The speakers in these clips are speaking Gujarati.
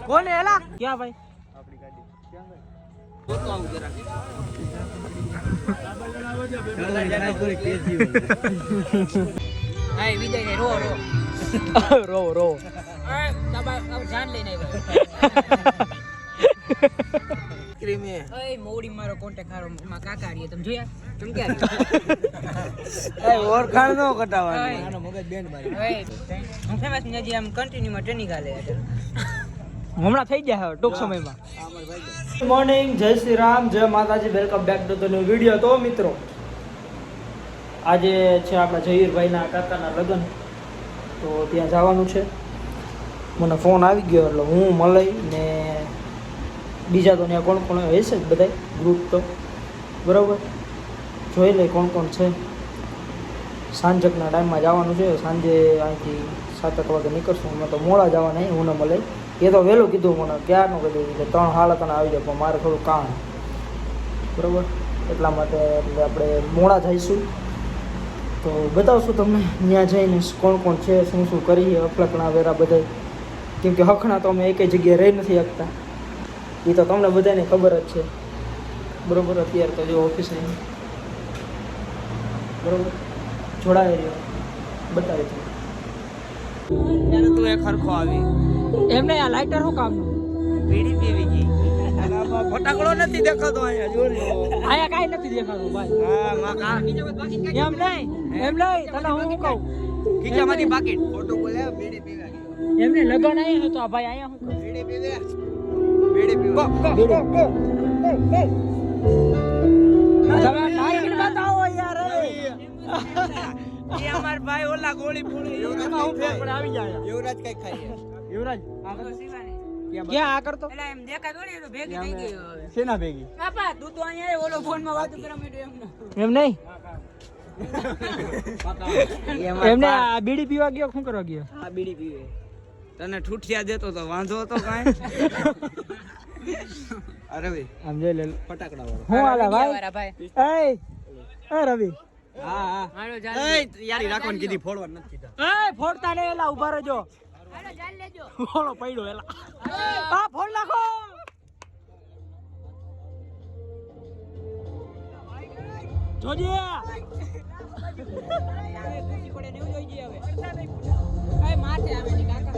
કોને એલા ક્યાં ભાઈ આપણી ગાડી ક્યાં ગઈ ફોટો આવું જરા હાય વિજય ને રો રો રો રો દબા જાન લઈને આવ્યા ક્રીમે ઓય મોડી મારો કોન્ટેક્ટ હારો માં કાકાડીએ તમે જોયા તમે ક્યાં એ ઓરખાણ નો કટાવવાની આનો મગજ બેન મારી ઓય હું ફેમસ ને જે આમ કન્ટિન્યુ માં ટ્રેનિંગ આલે હમણાં થઈ જાય ટૂંક સમયમાં ગુડ મોર્નિંગ જય શ્રી રામ જય માતાજી welcome back to the new video તો મિત્રો આજે છે આપણા જહીરભાઈના કાકાના લગ્ન તો ત્યાં જવાનું છે મને ફોન આવી ગયો એટલે હું મલય ને બીજા તો ત્યાં કોણ કોણ હશે જ બધા ગ્રુપ તો બરાબર જોઈ લઈ કોણ કોણ છે સાંજકના ટાઈમમાં જવાનું છે સાંજે અહીંથી 7-8 વાગે નીકળશું અમે તો મોડા જવાના હું ને મલય એ તો વહેલું કીધું મને ક્યારનું કીધું કે 3-3:30 આવી જાય પણ મારે થોડું કામ બરાબર એટલા માટે એટલે આપણે મોડા જઈશું તો બતાવશું તમને ત્યાં જઈને કોણ કોણ છે શું શું કરીએ અફલકણા વેરા બધા કેમ કે હખણા તો અમે એક જગ્યાએ રહી નથી શકતા એ તો તમને બધાને ખબર જ છે બરાબર અત્યારે તો જો ઓફિસ નહીં બરાબર જોડાઈ રહ્યો બતાવી દઉં ત્યારે તું એક હરખો આવી એમને આ લાઇટર શું કામનું બીડી પીવી ગઈ ફટાકડો નથી દેખાતો અહીંયા જો આયા કાઈ નથી દેખાતું ભાઈ હા માં કા બીજો બાકી એમ નહીં તને હું કહું ખીચામાંથી પાકીટ ફોટો બોલે બીડી પીવા ગયો એમને લગન આયા તો આ ભાઈ આયા હું બીડી પીવે બીડી પીવા તમે તારી બતાવો યાર એ અમાર ભાઈ ઓલા ગોળી ફોડી એમાં હું ફેર પણ આવી જાય યુવરાજ કઈ ખાઈએ યુવરાજ આગળ શિવાની ક્યાં આ કરતો એલા એમ દેખાતો ને તો ભેગી થઈ ગઈ હવે શેના ભેગી બાપા તું તો અહીંયા ઓલો ફોન માં વાત કરવા માંડ્યો એમ નહીં એમને આ બીડી પીવા ગયો શું કરવા ગયો આ બીડી પીવે તને ઠૂઠિયા દેતો તો વાંધો હતો કાંઈ અરે ભાઈ આમ જોઈ લે ફટાકડા વાળો હું આલા ભાઈ એ રવિ હા હાલો જાલ એ યારી રાખવાની કીધી ફોડવા નથી કીધા એ ફોડતા ને એલા ઊભા રહેજો હાલો જાલ લેજો ઓલો પડ્યો એલા આ ફોડ નાખો જોજે કુજી પડે ને જોઈ જઈએ હવે એ માથે આવે ની કાકા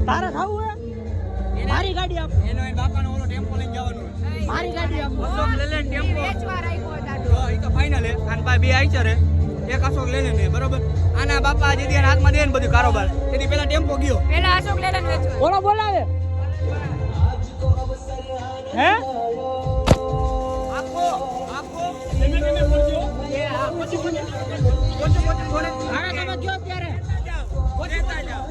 તારે ખાવું હે મારી ગાડી આપ એનો એ બાપાનો ઓલો ટેમ્પો લઈને જવાનું મારી ગાડી આપ અશોક લઈ લે ટેમ્પો વેચવા રાખ્યો દાદો ઈ તો ફાઇનલ હે આન પાસે બે આઈ છે એક અશોક લઈ લે ને બરોબર આના બાપા જે દે હાથમાં દે ને બધું કારોબાર તેની પેલા ટેમ્પો ગયો પેલા અશોક લઈ લે ને વેચવા ઓલો બોલાવે હે આપો તમે બોલજો એ આ પછી બોલે બોલે આને તમે જો ત્યારે બોલેતા જાવ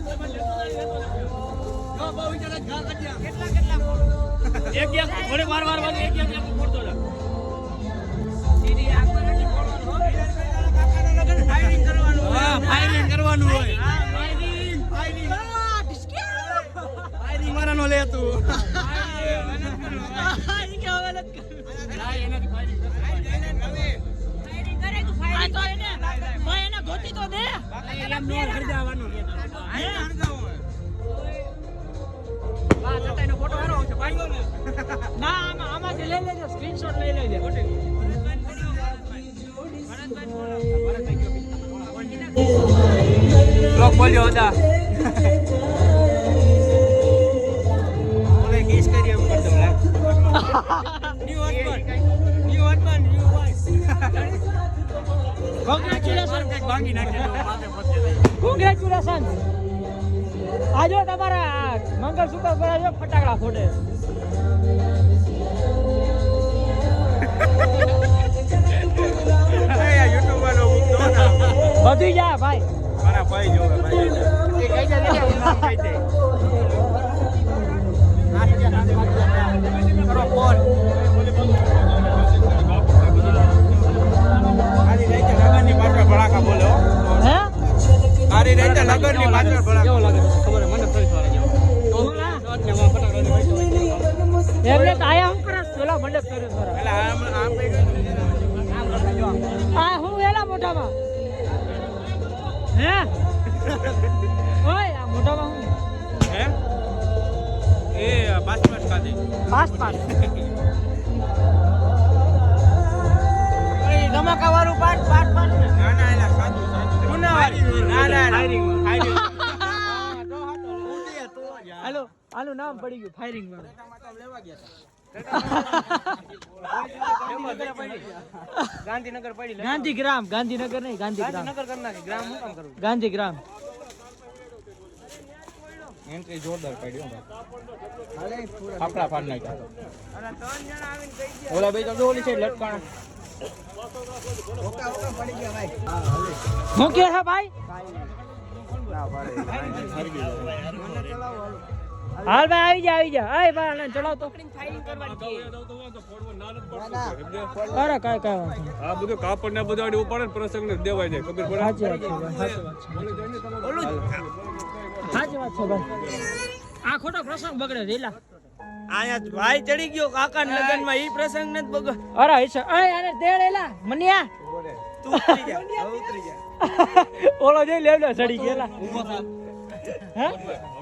સ્ક્રીનશોટ લઈ લેજે ભરતભાઈ બ્લોક બોલ્યો હતા ઓલે ગેસ કરી એમ કર દો લાગ new husband new wife congratulation ભાંગી નાખી દો માથે પહોંચે કોંગ્રેચ્યુલેશન આજો તમારા મંગળસૂત્ર પર આજો ફટાકડા ફોડે યુટ્યુબ વાળો મૂકતો ના બધી જા ભાઈ મારા ભાઈ જોવે ભાઈ એ કઈ દે નામ કઈ દે કરો ફોન આરી રહી લગનની પાછળ ભડાકા બોલો હે આરી રહી લગનની પાછળ ભડાકા કેવો લાગે ખબર હે મને થોડી વાર જાવ તો ને ફટાકડા એમને તો આયા હું કરસ પેલા મંડપ કર્યો સર એટલે આમ કરતા જો આ હું વેલા મોઢામાં હે ઓય આ મોઢામાં હું હે એ પાસ કાઢે પાસ ધમાકા વાળું પાટ ના ના એલા સાદું ના ના ફાયરિંગ હાલો આનું નામ પડી ગયું ફાયરિંગ વાળું લેવા ગયા ગાંધીનગર પડી ગાંધીગ્રામ ગાંધીનગર નહીં ગાંધીગ્રામ ગાંધીનગર કરના કે ગ્રામ હું કામ કરું ગાંધીગ્રામ એન્ટ્રી જોરદાર પડ્યો આપડા પાડ નાખ્યા અને 3 જણા આવીને કહી ગયા ઓલા બે તો ઓલી છે લટકાણા ઓકા પડી ગયા ભાઈ હું કે છે ભાઈ હાલ ભાઈ આવી જા આય ભાઈ આને ચલાવ તો ફાઇલિંગ કરવાની અરે કાઈ વાંધો નહીં. આ બધું કાપડ ને બધું આડી ઉપાડે ને પ્રસંગ ને દેવાય જાય ખબર પડે સાચી વાત છે ભાઈ, સાચી વાત છે ભાઈ આ ખોટો પ્રસંગ બગડે રેલા આયા ભાઈ ચડી ગયો કાકાના લગનમાં ઈ પ્રસંગ ને બગ અરે હશે આય આને તેડેલા મનિયા તું ઉતરી જા હવે ઉતરી જા ઓલો જઈ લેવડો ચડી ગયેલા ઊભો થા હે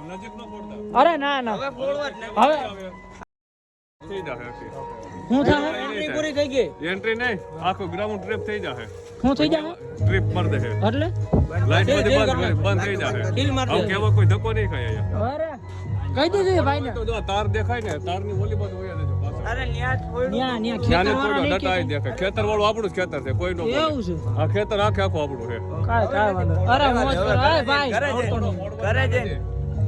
નજીક નો પડતા અરે ના ના હવે ફોરવર્ડ ને હવે થઈ જાહે આખી. હું થાય આપણી પૂરી થઈ ગઈ એન્ટ્રી નહીં આખો ગ્રાઉન્ડ ટ્રીપ થઈ જાહે હું થઈ જાય ટ્રીપ માર દે એટલે લાઈટ બધી બંધ થઈ જાહે હિલ માર આવ કેવો કોઈ ધક્કો નહીં ખાય અહીંયા અરે કહી દેજો ભાઈ ને તો જો તાર દેખાય ને તારની ઓલી બાજુ હોય દેજો પાછળ અરે ન્યા ફોડ્યું ન્યા ન્યા ત્યાંને ખેતર વાળા કોઈ નહીં ડટા દેખાય ખેતર વાળું આપણું જ ખેતર છે કોઈ નો એવું છે આ ખેતર આખે આખું આપણું છે કાઈ વાંધો અરે મોજ કરો અરે ભાઈ ઘરે જઈ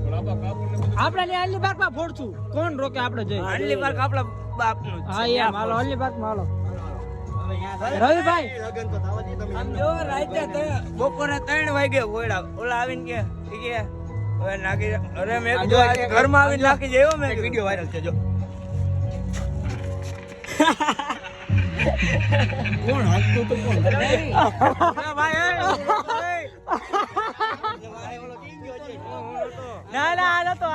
પણ આપા કાપડ ને બધું આપણે ને અલ્લી પાર્ક માં ફોડશું કોણ રોકે આપણે જઈ આટલી પાર્ક આપણા બાપનું જ હા યાર હાલો અલ્લી પાર્ક માં હાલો રવિભાઈ આમ જો રાતે બપોરે 3 વાગે ઓળા ઓલા આવીને કે ઈ કે હવે નાખી અરે મેં કીધું આજ ઘરમાં આવીને નાખી જાય મેં વિડિયો વાયરલ છે જો કોણ હસતું તો કોણ ભાઈ ના ના હાલો તો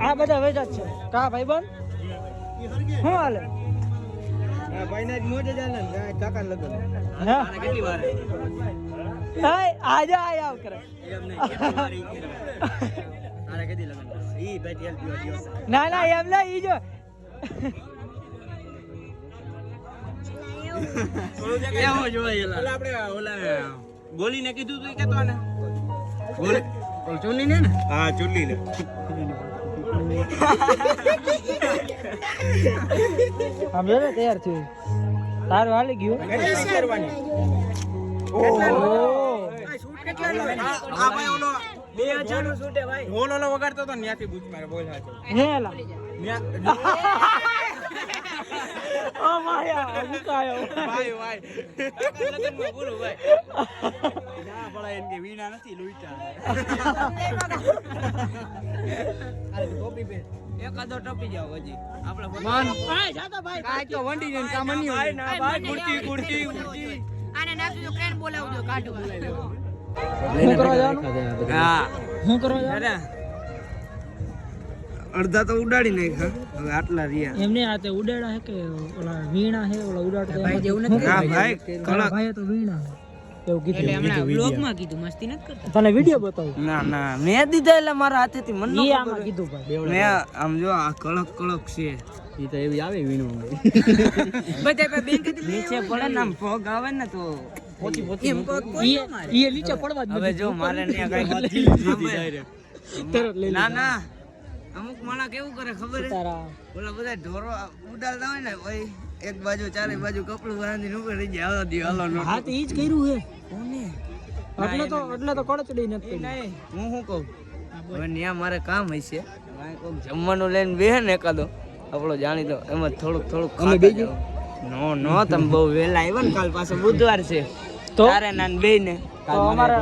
આ બધા વેજા જ છે કા ભાઈ બન શું હાલે ભાઈ ના મોજે જાને કાકા લગન હા કેટલી વાર હાય આજે આય આવ કરે એમ નહીં કેટલી વાર ઈ કરે આરે કેટલી લગન ઈ ભાઈ તેલ પીવા ગયો ના ના એમ લે ઈ જો કેવો જોઈ ઓલા આપણે ઓલા ગોલીને કીધું તું કેતો ને ગોલી ઓલ ચુન્ની ને હા ચુન્ની ને આમ જો ને તૈયાર થયું તારું હાલી ગયું કરવાની ઓહો શૂટ કેટલા આ ભાઈ ઓલો 2000 નું શૂટ હે ભાઈ ઓલો વગાડતો તો ન્યાથી બૂચ મારે બોલ સાચો હેલા ઓ માયા મુકાયો ભાઈ ભાઈ લગન માં બોલું ભાઈ ના પડા એમ કે વીણા નથી લુઈટા અરે ટોપી પે એકાદો ટપી જાવ હજી આપણે મન ભાઈ જાતો ભાઈ કાઈ તો વંડી ને કામ નહીં ભાઈ ના ભાઈ ગુડતી આને નાખી દો કેન બોલાવજો કાઢવા શું કરવા જવાનું હા શું કરવા જવાનું અરે અડધા તો ઉડાડી નાખ્યા હવે આટલા રહ્યા એમને આ તે ઉડાડા હે કે ઓલા વીણા હે ઓલા ઉડાડતા ભાઈ જેવું નથી હા ભાઈ કળા ભાઈ તો વીણા એવું કીધું એટલે હમણાં વ્લોગ માં કીધું મસ્તી નથી કરતા તને વિડિયો બતાવું ના ના મેં દીધા એટલે મારા હાથેથી મન ઈ આમાં કીધું ભાઈ મેં આમ જો આ કડક કડક છે ઈ તો એવી આવે વીણો બધા પે બેંક નીચે પડે ને આમ ફોગ આવે ને તો એમ કોઈ ન મારે. ઈ નીચે પડવા જ હવે જો મારે ને કઈ ના ના અમુક માણા કેવું કરે ખબર હે તારા ઓલા બધા ઢોરો ઉડાડતા હોય ને ભાઈ એક બાજુ ચારે બાજુ કપડું બાંધીને ઉપર રહી જાય હાલો દી હાલો નો હા તો ઈ જ કર્યું હે કોને એટલે તો કડચડી નથી કરી. નહીં હું શું કહું હવે ત્યાં મારે કામ હશે કોઈક જમવાનું લઈને બેહે ને એકાદો આપણો જાણી દો એમાં થોડુંક ખાતા જાઓ. નો તમે બહુ વહેલા આવ્યા ને કાલ પાછો બુધવાર છે તો તારે નાન બે ને તો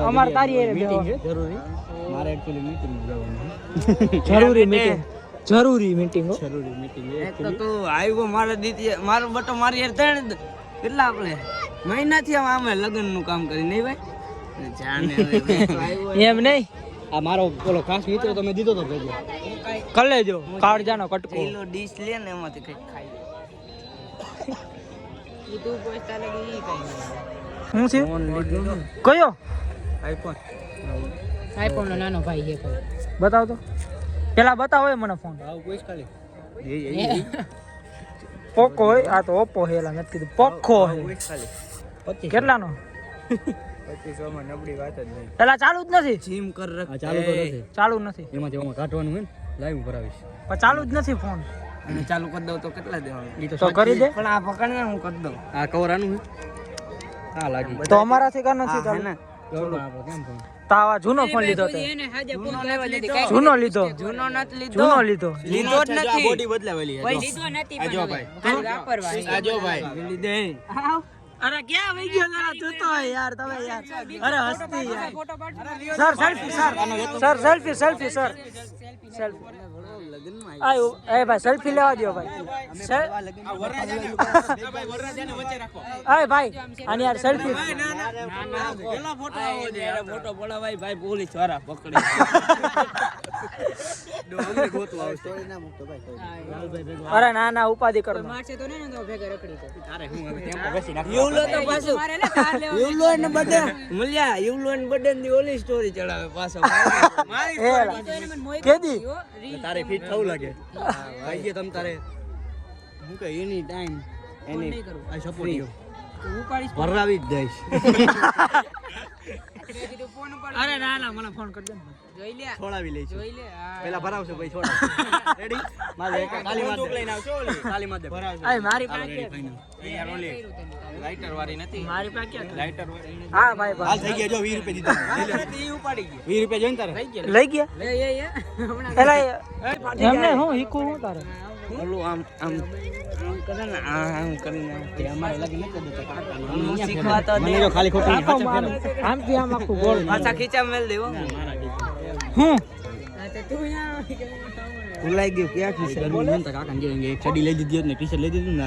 અમારે તારી હારે મીટિંગ બેહવાનું. છે જરૂરી મારે એકચ્યુઅલી મીટિંગ જવાનું જરૂરી મીટિંગ હો. જરૂરી મીટિંગ એક તો તું આવ્યો મારે દીદી મારો બટો મારી યાર ત્રણ કેટલા આપણે મહિનાથી આમે લગ્ન નું કામ કરી નહીં ભાઈ જાને હવે તો આવ્યો એમ નહીં આ મારો પેલો ખાસ મિત્ર તમે દીધો તો ભેગો કર લેજો કાળજાનો કટકો. કિલો ડીશ લે ને એમાંથી કંઈક ખાઈ ઈ તું પહોંચતા લાગે ઈ કઈ હું છે ફોન લીધો કયો આઈફોન આઈફોન નો નાનો ભાઈ છે કોઈ. બતાવ તો પેલા બતાવો એ મને ફોન આવ કોઈ ખાલી પોકો હોય આ તો ઓપ્પો હે એલા નથી કીધું પોકો હે કોઈ ખાલી કેટલાનો 2500 માં નબળી વાત જ નહીં પેલા ચાલુ જ નથી જીમ કર રખ ચાલુ નથી એમાંથી ઓમાં કાઢવાનું હોય ને લાઈવ કરાવીશ પણ ચાલુ જ નથી ફોન અને ચાલુ કરી દઉં તો કેટલા દેવાનું તો કરી દે પણ આ પકડ ને હું કરી દઉં આ કવર આનું હા લાગી તો અમારાથી કર નથી ચાલુ ને કેમ ફોન તો આવા જૂનો ફોન લીધો તે એને હાજે ફોન લેવા નથી કઈ જૂનો લીધો જૂનો નથી લીધો જૂનો લીધો લીધો જ નથી બોડી બદલાવેલી કોઈ લીધો નથી પણ હવે ખાલી વાપરવા આજો ભાઈ લીધે અરે ક્યાં વઈ ગયો જરા જોતો હોય યાર તમે યાર અરે હસ્તી યાર ફોટો પાડ sir selfie sir selfie sir selfie આયો એ ભાઈ સેલ્ફી લેવા દો ભાઈ આય ભાઈ આની યાર સેલ્ફી પેલા ફોટો આવો દે ફોટો પડાવાય ભાઈ પોલીસ વાળા પકડી ડોંગરે ગોતું આવે સ્ટોરી ના મૂકતો ભાઈ અરે ના ના ઉપાધિ કરો મારશે તો નહીં ને તો ભેગા રખડી જાય. તારે હું હવે ટેમ્પો બેસી નાખ યુલો તો પાછો મારે ને કાર લેવા યુલો ને બડે મળ્યા યુલો ને બડે ની ઓલી સ્ટોરી ચડાવે પાછો મારી એ તો એને મને મોય કેદી રીલ તારે ફિટ થવું લાગે ભાઈ જે તમ તારે હું કે એની ટાઈમ એની નહીં કરું. આ સપોર્ટ ઉપાડીશ ભરાવી જ દઈશ કીધું ફોન ઉપર અરે ના ના મને ફોન કરી દે ને. જોઈ લે છોડાવી લઈશ જોઈ લે હા પેલા ભરાવશે ભાઈ છોડા રેડી મારે એક કાલી માર દે લઈને આવશો ઓલી કાલી માર દે ભરાવશે આય મારી પાસે યાર ઓલી લાઇટર વાળી નથી મારી પાસે ક્યાં લાઇટર વાળી હા ભાઈ હાલ ભાઈ થઈ ગયા જો 20 રૂપિયા દીધા ઈ ઉપાડી ગયા 20 રૂપિયા જોઈને તારે લઈ ગયા લે હમણાં એલા એમને હું હીકું હું તારે ઓલું આમ આમ કરે ને આમ કરીને તે અમારે લગી નથી દેતા કાકાનું શીખવા તો દે જો ખાલી ખોટું આમથી આમ આખું ગોળ પાછા ખીચા મેલ દેવો હું હા તો તું અહીંયા ભૂલાઈ ગયું ક્યાં ખીચા મેં તો કાકાને કીધું કે એક ચડી લઈ દીધી ને ટી-શર્ટ લઈ દીધું ને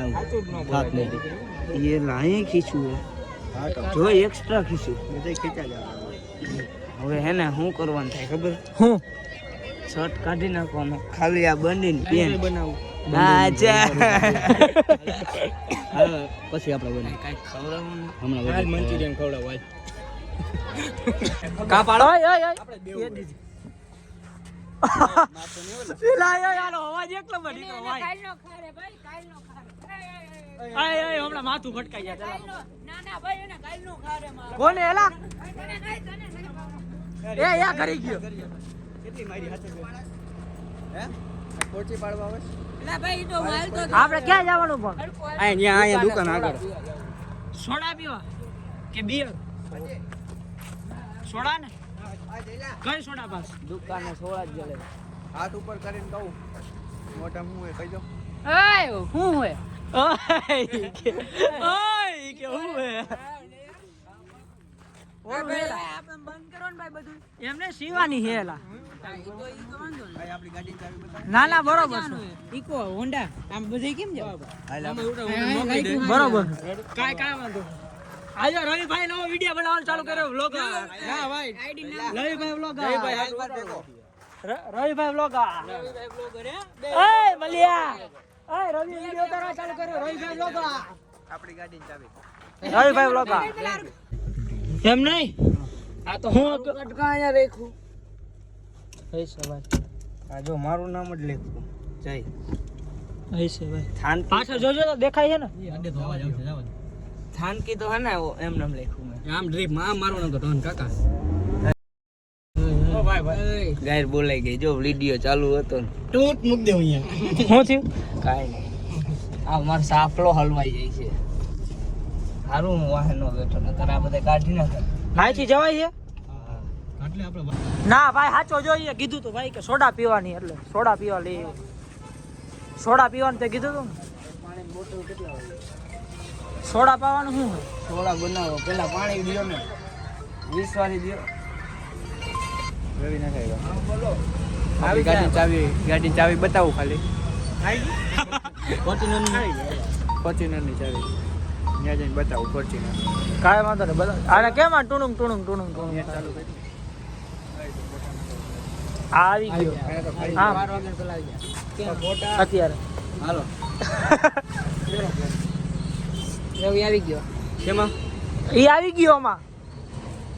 હાથ લઈ દીધું એ લાયે ખીચું જો એક્સ્ટ્રા ખીચું બધા ખીચા જાવ હવે હે ને શું કરવાનું થાય ખબર હું શર્ટ કાઢી નાખવાનો ખાલી આ બંડીને પેન બનાવું આજા પછી આપણે બને કઈ ખવડાવવાનું હમણાં મંચુરિયન ખવડાવવા કા પાડો ઓય ઓય ઓય એ દીધી પેલા યાર અવાજ એકલો માં નીકળો ભાઈ કાલનો ખારે ભાઈ કાલનો ખારે આય આય હમણાં માથું ખટકાઈ જાય ના ના ભાઈ એને કાલનો ખારે મારો કોને એલા તને એ યા કરી ગયો કેટલી મારી હાથે હે કોચી પાડવા આવે ના ભાઈ તો માલ તો આપણે ક્યાં જવાનું પણ અહીંયા દુકાન આગળ સોડા પીવા કે બિયર સોડા ને કઈ સોડા પાસ દુકાને સોળા જ જલે હાથ ઉપર કરીને કહું મોટા મું એ કહી દો ઓય હું હે ઓય કે હું હે આપણે બંધ કરો ને ભાઈ બધું એમને સીવાની હે એલા ઈ તો વાંધો નહીં ભાઈ આપણી ગાડી ચાવી બતા ના ના બરોબર છે ઈકો હોન્ડા આમ બધે કેમ જાવ બરોબર કાઈ કાઈ વાંધો આજે રવિભાઈ નવો વિડિયો બનાવવાનું ચાલુ કર્યો વ્લોગ ના ભાઈ આઈડી નામ રવિભાઈ વ્લોગ રવિભાઈ રવિભાઈ વ્લોગ બ્લોગર હે એય મલિયા એય રવિ વિડિયો તારા ચાલુ કર્યો રવિભાઈ વ્લોગ આપણી ગાડીની ચાવી રવિભાઈ વ્લોગ એમ નહીં આ તો હું કટકા અહીંયા રાખું હે સવાય આ જો મારું નામ જ લખું જય હશે ભાઈ થાનકી પાછળ જોજો તો દેખાય છે ને થાનકી તો હે ને એમ નામ લખ્યું મેં આમ ડ્રીપ માં મારવાનો તો ટોન કાકા ગાયર બોલાઈ ગઈ જો વિડિયો ચાલુ હતો ને ટૂટ મૂક દે અહીંયા શું થયું કાઈ નહીં આ મારો સાફલો હલવાઈ જાય છે હારું હું વાહનો બેઠો નકર આ બધા કાઢી નાખે નાઈથી જવાય છે ના ભાઈ સાચો જોઈએ કીધું તું ભાઈ કે સોડા પીવાની એટલે સોડા પીવા લઈ આવ્યો. સોડા પીવાનું તે કીધું તું ને સોડા પાવાનું શું હોય? થોડા બનાવો પેલા પાણી દિયો ને 20 વાળી દિયો રવિ ના ખાઈ બોલો આવી ગાડી ચાવી બતાવું ખાલી ફોર્ચ્યુનરની ચાવી ત્યાં જઈને બતાવું ફોર્ચ્યુનર કાંઈ વાંધો નહીં બધા આને કેમ આ ટુણુંગ ચાલુ કરી આ આવી ગયો હા અત્યારે હાલો રવિ આવી ગયો શેમાં ઈ આવી ગયો આમાં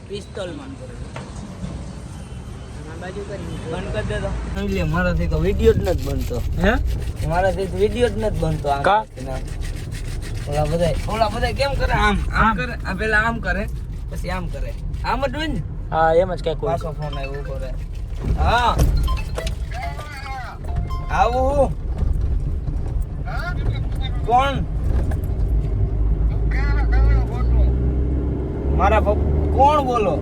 પિસ્તોલમાં બાજુ કરી બંધ કરી દે તો એટલે મારાથી તો વિડિયો જ નથી બનતો હે મારાથી તો વિડિયો જ નથી બનતો આમ કા? ઓલા બધા કેમ કરે આમ કરે આ પેલા આમ કરે પછી આમ કરે આમ જ હોય ને હા એમ જ કઈક હોય પાછો ફોન આવ્યો કરે હા આવું કોણ મારા કોણ બોલો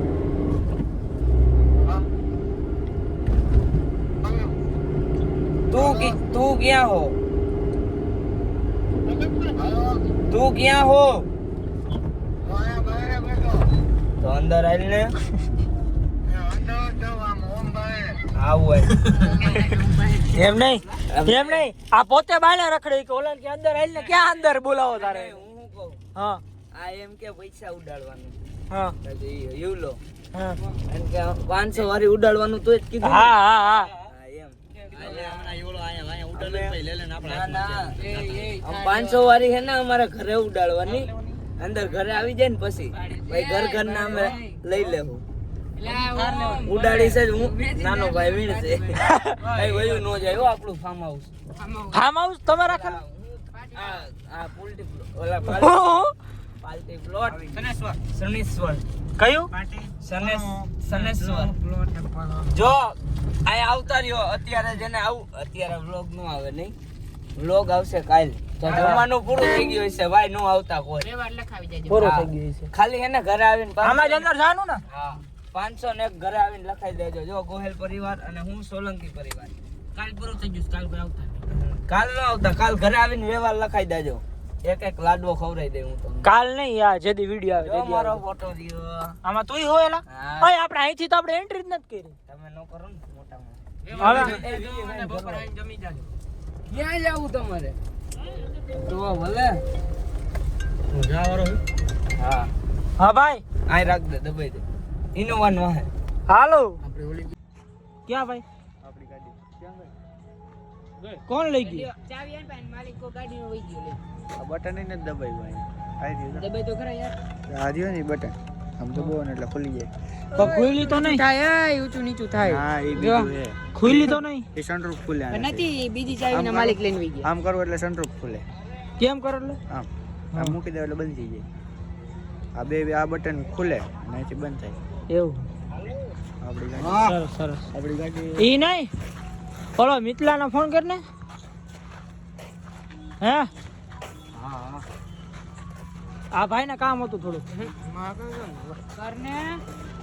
तू क्या हो तू क्या हो तो अंदर आइल ने આવું એમ નહીં આ પોતે બાયલા રખડે કે ઓલા કે અંદર આવીને ક્યાં અંદર બોલાવો તારે હું કહું હા આ એમ કે પૈસા ઉડાડવાનું હા એવું લો હા એમ કે 500 વારી ઉડાડવાનું તો જ કીધું ને. હા હા, એમ ના, 500 વારી હે ને અમારે ઘરે ઉડાડવાની અંદર ઘરે આવી જાય ને પછી ઘર ના અમે લઈ લેવું ઉડાડી છે હું નાનો ભાઈ વીણ છે કઈ વયું નો જાય હો આપણું ફાર્મ હાઉસ ફાર્મ હાઉસ તમે રાખેલ આ પુલટી ઓલા પાલટી પ્લોટ શનેશ્વર કયું શનેશ્વર જો આ આવતા રહ્યો અત્યારે જેને આવું અત્યારે વ્લોગ નો આવે નહીં વ્લોગ આવશે કાલ તો જમવાનું પૂરું થઈ ગયું હશે ભાઈ નો આવતા કોઈ લખાવી દેજો પૂરો થઈ ગયો છે ખાલી એને ઘરે આવીને આમાં જ અંદર જાનું ને હા 500 ને એક ઘરે આવીને લખાઈ દેજો જો ગોહેલ પરિવાર અને હું સોલંકી પરિવાર કાલ પૂરું થઈ ગયું કાલ કોઈ આવતા કાલ નો આવતા કાલ ઘરે આવીને વ્યવહાર લખાઈ દેજો એક લાડવો ખવડાવી દે હું તમને કાલ નહીં યાર જેદી વિડિયો આવે જો તેદી મારો આવે. ફોટો રહ્યો આમાં તુંય હોયલા હા. ઓય આપણે અહીંથી તો આપણે એન્ટ્રી જ નથી કરી તમે નો કરો ને મોટામાં બપોર આવીને જમી જાજો ક્યાં જાવું તમારે તો ભલે હા હા ભાઈ આય રાખ દે દબાઈ દે ઇનોવા નો હે હાલો આપણે ઓલી ક્યાં ભાઈ આપણી ગાડી ક્યાં ગઈ કોણ લઈ ગયું ચાવી આન પાસે માલિક કો ગાડીનો વઈ ગયો લે આ બટન ને દબાઈ ભાઈ આઈ રહ્યું દબાઈ તો ખરા યાર આ રહ્યું ને બટન આમ તો બોન એટલે ખુલી જાય તો ખુલ્લી તો નહીં થાય એ ઊંચું નીચું થાય હા એ બીજું હે ખુલ્લી તો નહીં એ સનરૂફ ખુલે પણ નથી બીજી ચાવીના માલિક લઈને વઈ ગયા આમ કરો એટલે સનરૂફ ખુલે કેમ કરો એટલે આમ આમ મૂકી દે એટલે બંધ થઈ જાય આ બે આ બટન ખુલે અને અહીંથી બંધ થાય એવું આપણી ગાડી સરસ આપણી ગાડી ઈ નહીં ઓલો મિતલાને ફોન કર ને હે આ ભાઈને કામ હતું થોડું કરને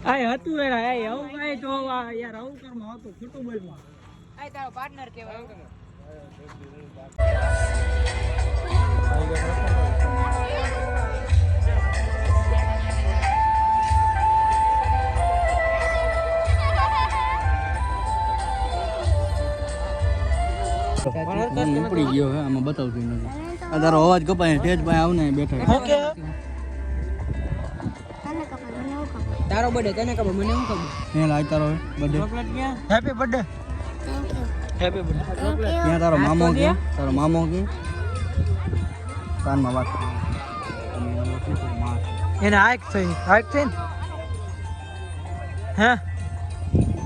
આય હતું એરા આય આવું કાઈ તો યાર આવું કરમાં હતું ખોટું બોલમાં આ તારો પાર્ટનર કહેવાય ઉપડી ગયો હે આમાં બતાવતું નથી આ તારો અવાજ કપાય ટેજ પાસે આવને બેઠા ઓકે તારો બર્થડે તને ખબર મને શું ખબર હે લાય તારો બર્થડે ચોકલેટ ક્યાં હેપી બર્થડે હેપી બર્થડે ત્યાં તારો મામો કે તારો મામો કે કાનમાં વાત એને હાઈક થઈ ને હે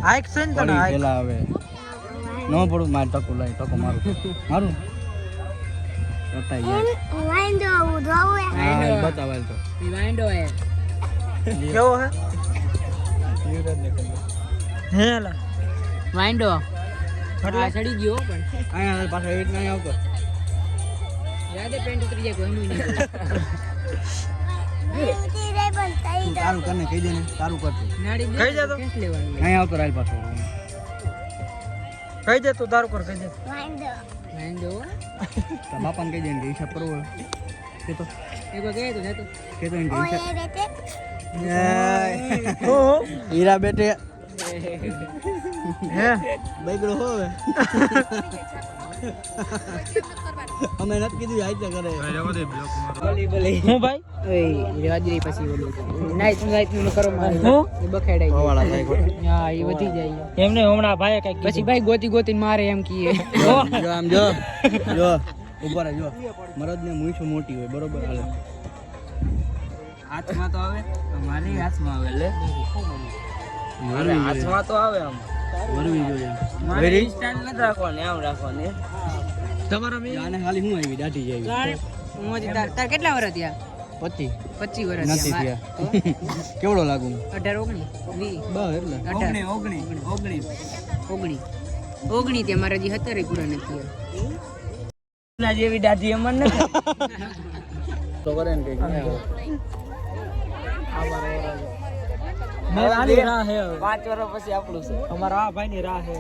હાઈક થઈ ને તને હાઈક પેલા હવે નો પડું માર ટકો લાય ટકો મારું મારું બતાવી યાર બતાવાલ તો વાંડો હે કેવો હે હે લા વાંડો એટલે? આ ચડી ગયો પણ અહીંયા પાછો એક નહીં આવતો યાદે પેન્ટ ઉતરી જાય કોઈ નહીં તારું કરને કહી દે ને તારું કરતું નાડી દે ખાઈ જા તો. કેસ લેવાનું અહીંયા આવતો રાલ પાછો કહી દે તું તારું કર કહી દે વાંડો તાર બાપાને કહી દે ને કે હિસાબ કરવો હોય કે તો એક વાર ગયો તો જતો કે તો એને કે હિસાબ હો હીરા બેટે હે બગડો હોવે અમે નથી કીધું આઈ કરે હું ભાઈ ઓય રાજરી પછી બોલું નાઈટ નું કરો મારે હું એ બખેડાઈ વાળા થાય હા એ વધી જાય એમને હમણાં ભાઈ કઈક પછી ભાઈ ગોતી ગોતીને મારે એમ કીએ જો આમ જો ઉપર જો મરદ ને મૂછ મોટી હોય બરોબર હાલે હાથમાં તો આવે મારી હાથમાં આવે લે મારે હાથમાં તો આવે આમ વરવી જોઈએ વેરી સ્ટાઇલ નથી રાખવાની આમ રાખવાની તમારા મે આને ખાલી હું આવી દાઢી જેવી હું હજી તાર કેટલા વર્ષ થયા 25 વર્ષ નથી થયા થયા કેવડો લાગુ 18 19 એટલે 19 તે મારા હજી 17 પૂરા નથી થયા ના જેવી દાઢી અમર નથી તો કરે ને કઈ મેં આની રાહ હે હવે. 5 વર્ષ પછી આપણું છે અમારા આ ભાઈની રાહ હે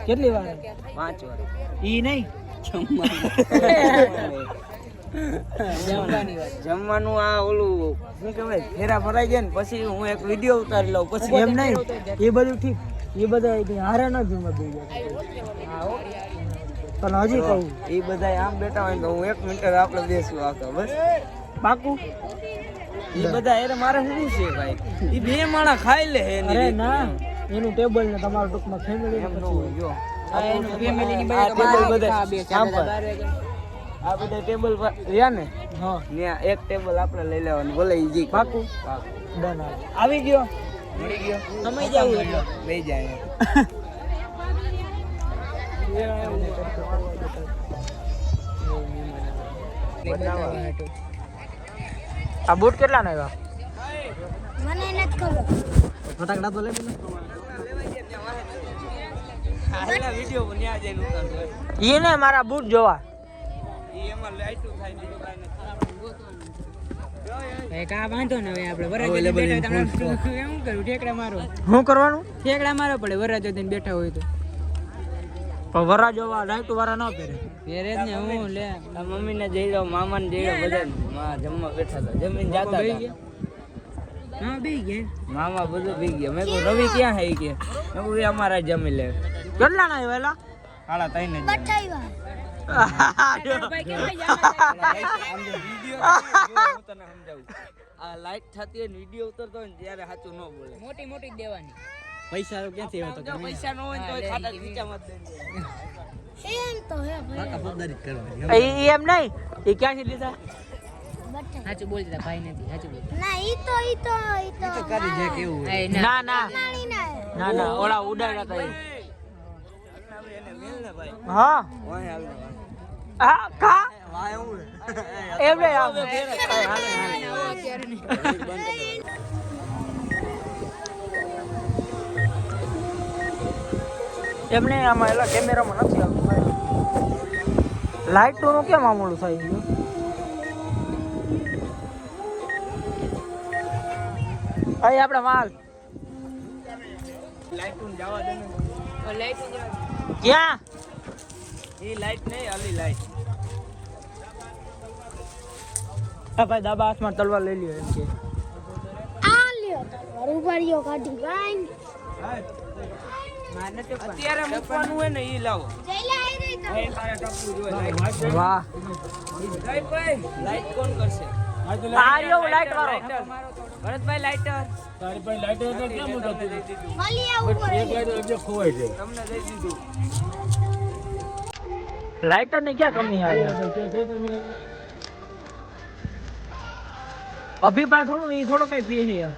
કેટલી વાર 5 વર્ષ ઈ નહીં જમવાનું આ ઓલું શું કહેવાય ફેરા ભરાઈ જાય ને પછી હું એક વિડીયો ઉતારી લઉં પછી એમ નહીં એ બધું ઠીક એ બધા હારે ન જમવા દઈ પણ હજી કહું એ બધા આમ બેઠા હોય ને તો હું 1 મિનિટ આપણે બેસું આખો બસ પાકું એ બધા એને મારે શું છે ભાઈ એ બે માણા ખાઈ લે એની અરે રીતે. ના એનું ટેબલ ને તમારું ટૂંકમાં ફેમિલી એમ ન હોય જો આ એનું family ની આ બધા ટેબલ બહાર બધા ખા બેસે, આમ બધા પર. બહાર ગયા. આ બધા ટેબલ રહ્યા ને હા ત્યાં એક ટેબલ આપણે લઈ લેવાનું બોલે ઈજી પાકું ડન આવી ગયો મળી ગયો સમય જાવું એટલે લઈ જાય આ બૂટ કેટલા ના આવ્યા મને નથી ખબર ફટાકડા તો લઈ આલા વિડિયો બન્યા જઈને ઉતારતો એ ને મારા બૂટ જોવા ઈ એમાં લાઈટું થાય બીજું કાંઈ નથી ભાઈ કા વાંધો ને હવે આપણે વરરાજા બેઠા હોય તો આપણે શું કરું ઠેકડા મારો શું કરવાનું ઠેકડા મારો પડે વરરાજા થઈને બેઠા હોય તો પણ વરા જોવા લાઈટ વાળા ન પહેરે ઘેરે જ ને હું લે આ મમ્મીને જઈ લો મામાને જઈ લો બધા માં જમવા બેઠા હતા જમીને જાતા બેહી હતા ગયા હા બેહી ગયા મામા બધું પી ગયા મેં કહ્યું રવિ ક્યાં હે ઈ કે મેં કહ્યું એ અમારા જ જમી લે કેટલા ના આવ્યા સાડા 3 ને બટાઈવા ભાઈ કેમ લઈ જાય હું તને સમજાવું આ લાઈટ થતી હોય ને વિડિયો ઉતરતો હોય ને ત્યારે સાચું ન બોલે મોટી મોટી જ દેવાની પૈસા ક્યાંથી આવે તો પૈસા ન હોય તો ખાતા ખીચામાં જ દઈ એમ તો હે ભાઈ પગદારી કરવાની એમ નહીં એ ક્યાંથી લીધા બટાઈ સાચું બોલતા હતા, ભાઈ નથી સાચું બોલતા ના ઈ તો કરી જે કેવું એ ના ના ના પાણી ના ના ના ઓલા ઉડાડ્યા હતા એ. એને મેલ ને ભાઈ હા વાય હાલ ને હા કા વાય હું એમ નહીં આમ. અત્યારે નહીં. એમને આમાં એલા કેમેરામાં નથી આવતું લાઈટ નું કેમ આમોલું થાય ગયું અહીં આપણે માલ લાઈટ જવા દે ને લાઈટ ની જવા ક્યાં એ લાઈટ નહીં અલી લાઈટ હા ભાઈ દાબા હાથમાં તલવાર લઈ લ્યો એમ કે આ લ્યો રૂપારીઓ કાઢી ગાઈન માર નથી પણ. અત્યારે મૂકવાનું હોય ને ઈ લાવો જઈલા આઈ રહી તો એ તારે ટપવું જોઈએ લાઈટ વાહ ભાઈ લાઈટ કોણ કરશે આ રહ્યો લાઈટ વાળો ભરતભાઈ લાઈટર ખાલી આવું પડે તમને દઈ દીધું લાઇટર ને ક્યાં કમી આવી અભિપ્રાય થોડું એ થોડો કઈ પીએ છે યાર